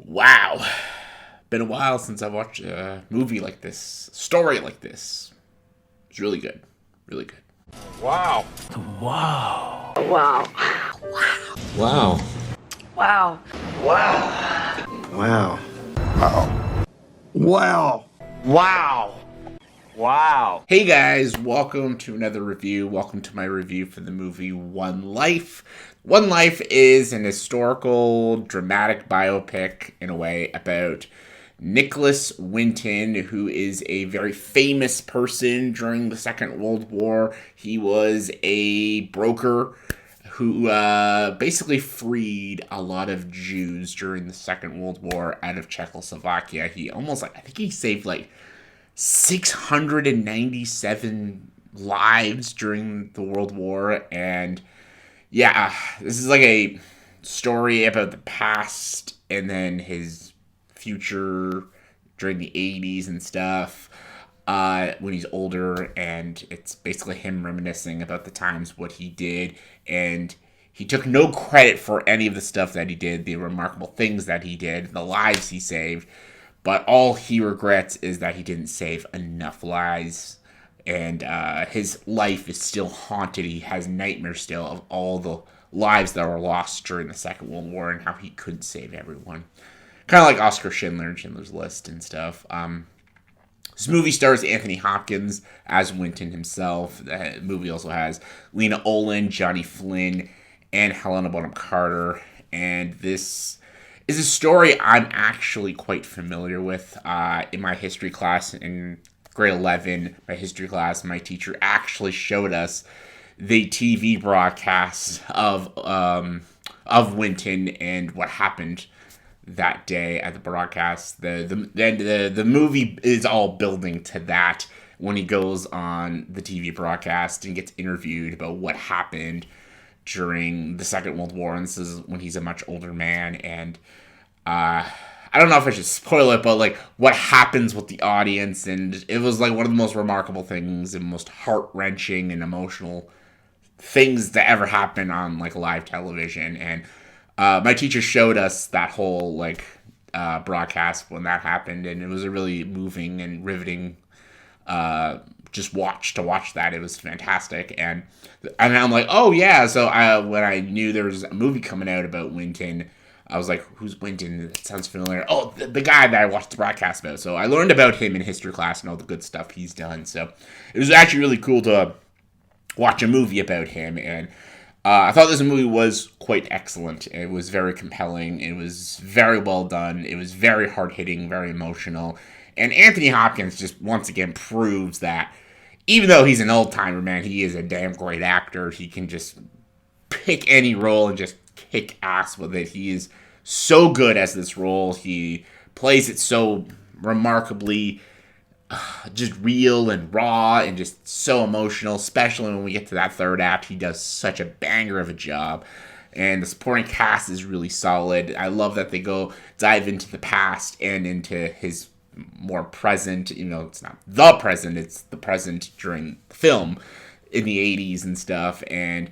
Wow. Been a while since I watched a movie like this, story like this. It's really good. Really good. Wow. Wow. Wow. Wow. Wow. Wow. Wow. Wow. Wow. Hey guys, welcome to another review. Welcome to my review for the movie One Life. One Life is an historical, dramatic biopic, in a way, about Nicholas Winton, who is a very famous person during the Second World War. He was a broker who basically freed a lot of Jews during the Second World War out of Czechoslovakia. He almost, I think he saved 697 lives during the World War. And yeah, this is like a story about the past and then his future during the 80s and stuff, when he's older. And it's basically him reminiscing about the times, what he did. And he took no credit for any of the stuff that he did, the remarkable things that he did, the lives he saved. But all he regrets is that he didn't save enough lives. And his life is still haunted. He has nightmares still of all the lives that were lost during the Second World War and how he couldn't save everyone. Kind of like Oscar Schindler and Schindler's List and stuff. This movie stars Anthony Hopkins as Winton himself. The movie also has Lena Olin, Johnny Flynn, and Helena Bonham Carter. And this is a story I'm actually quite familiar with. In my history class in grade 11, my history class, my teacher actually showed us the TV broadcast of Winton and what happened that day at the broadcast. The movie is all building to that when he goes on the TV broadcast and gets interviewed about what happened during the Second World War. And this is when he's a much older man. And I don't know if I should spoil it, but what happens with the audience. And it was one of the most remarkable things and most heart-wrenching and emotional things to ever happen on live television. And my teacher showed us that whole broadcast when that happened, and it was a really moving and riveting to watch that. It was fantastic. And I'm like, oh yeah. So when I knew there was a movie coming out about Winton, I was like, who's Winton? That sounds familiar. Oh, the guy that I watched the broadcast about. So I learned about him in history class and all the good stuff he's done. So it was actually really cool to watch a movie about him. And I thought this movie was quite excellent. It was very compelling. It was very well done. It was very hard-hitting, very emotional. And Anthony Hopkins just once again proves that even though he's an old-timer, man, he is a damn great actor. He can just pick any role and just kick ass with it. He is so good as this role. He plays it so remarkably just real and raw and just so emotional, especially when we get to that third act. He does such a banger of a job. And the supporting cast is really solid. I love that they dive into the past and into his more present. It's not the present, it's the present during the film in the 80s and stuff. And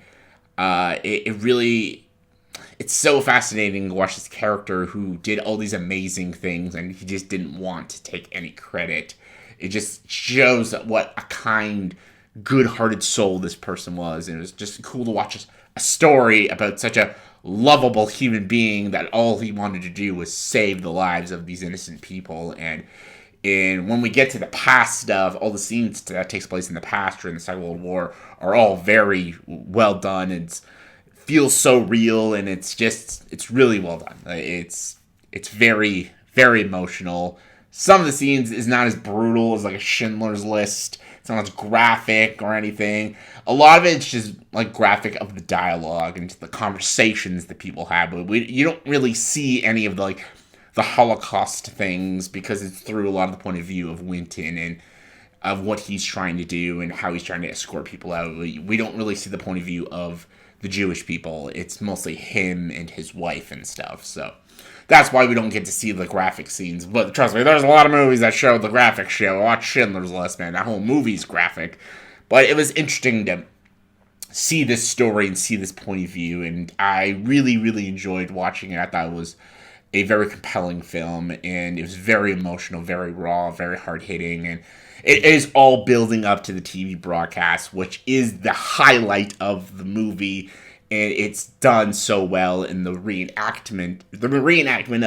it's so fascinating to watch this character who did all these amazing things and he just didn't want to take any credit. It just shows what a kind, good-hearted soul this person was. And it was just cool to watch a story about such a lovable human being that all he wanted to do was save the lives of these innocent people. And when we get to the past stuff, all the scenes that takes place in the past during the Second World War are all very well done. It feels so real, and it's really well done. It's very, very emotional. Some of the scenes is not as brutal as a Schindler's List. It's not as graphic or anything. A lot of it's just graphic of the dialogue and the conversations that people have. But you don't really see any of the Holocaust things because it's through a lot of the point of view of Winton and of what he's trying to do and how he's trying to escort people out. We don't really see the point of view of the Jewish people. It's mostly him and his wife and stuff. So that's why we don't get to see the graphic scenes. But trust me, there's a lot of movies that show the graphic show. Watch Schindler's List, man. That whole movie's graphic. But it was interesting to see this story and see this point of view. And I really, really enjoyed watching it. I thought it was a very compelling film, and it was very emotional, very raw, very hard hitting, and it is all building up to the TV broadcast, which is the highlight of the movie, and it's done so well. And the reenactment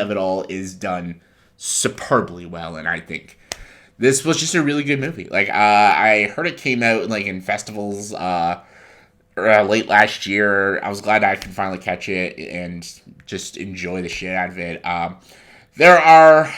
of it all is done superbly well, and I think this was just a really good movie. Like I heard it came out like in festivals late last year. I was glad I could finally catch it and just enjoy the shit out of it. There are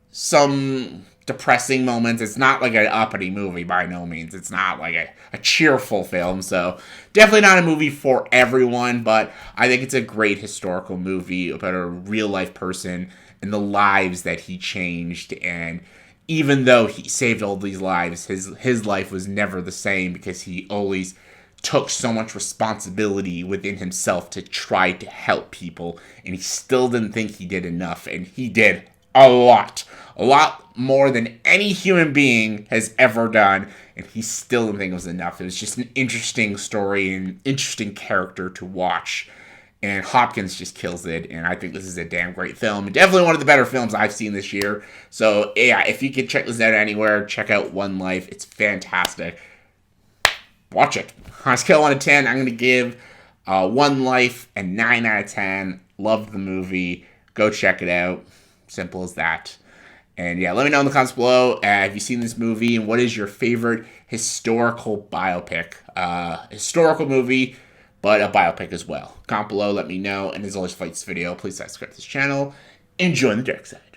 some depressing moments. It's not like an uppity movie by no means. It's not like a cheerful film. So definitely not a movie for everyone, but I think it's a great historical movie about a real life person and the lives that he changed. And even though he saved all these lives, his life was never the same because he always took so much responsibility within himself to try to help people, and he still didn't think he did enough, and he did a lot more than any human being has ever done, and he still didn't think it was enough. It was just an interesting story and interesting character to watch, and Hopkins just kills it, and I think this is a damn great film. Definitely one of the better films I've seen this year. So yeah, if you can check this out anywhere, check out One Life. It's fantastic. Watch it. On a scale of 1 to 10, I'm going to give One Life a 9 out of 10. Loved the movie. Go check it out. Simple as that. And yeah, let me know in the comments below. Have you seen this movie? And what is your favorite historical biopic? Historical movie, but a biopic as well. Comment below, let me know. And as always, if you like this video, please subscribe to this channel and join the dark side.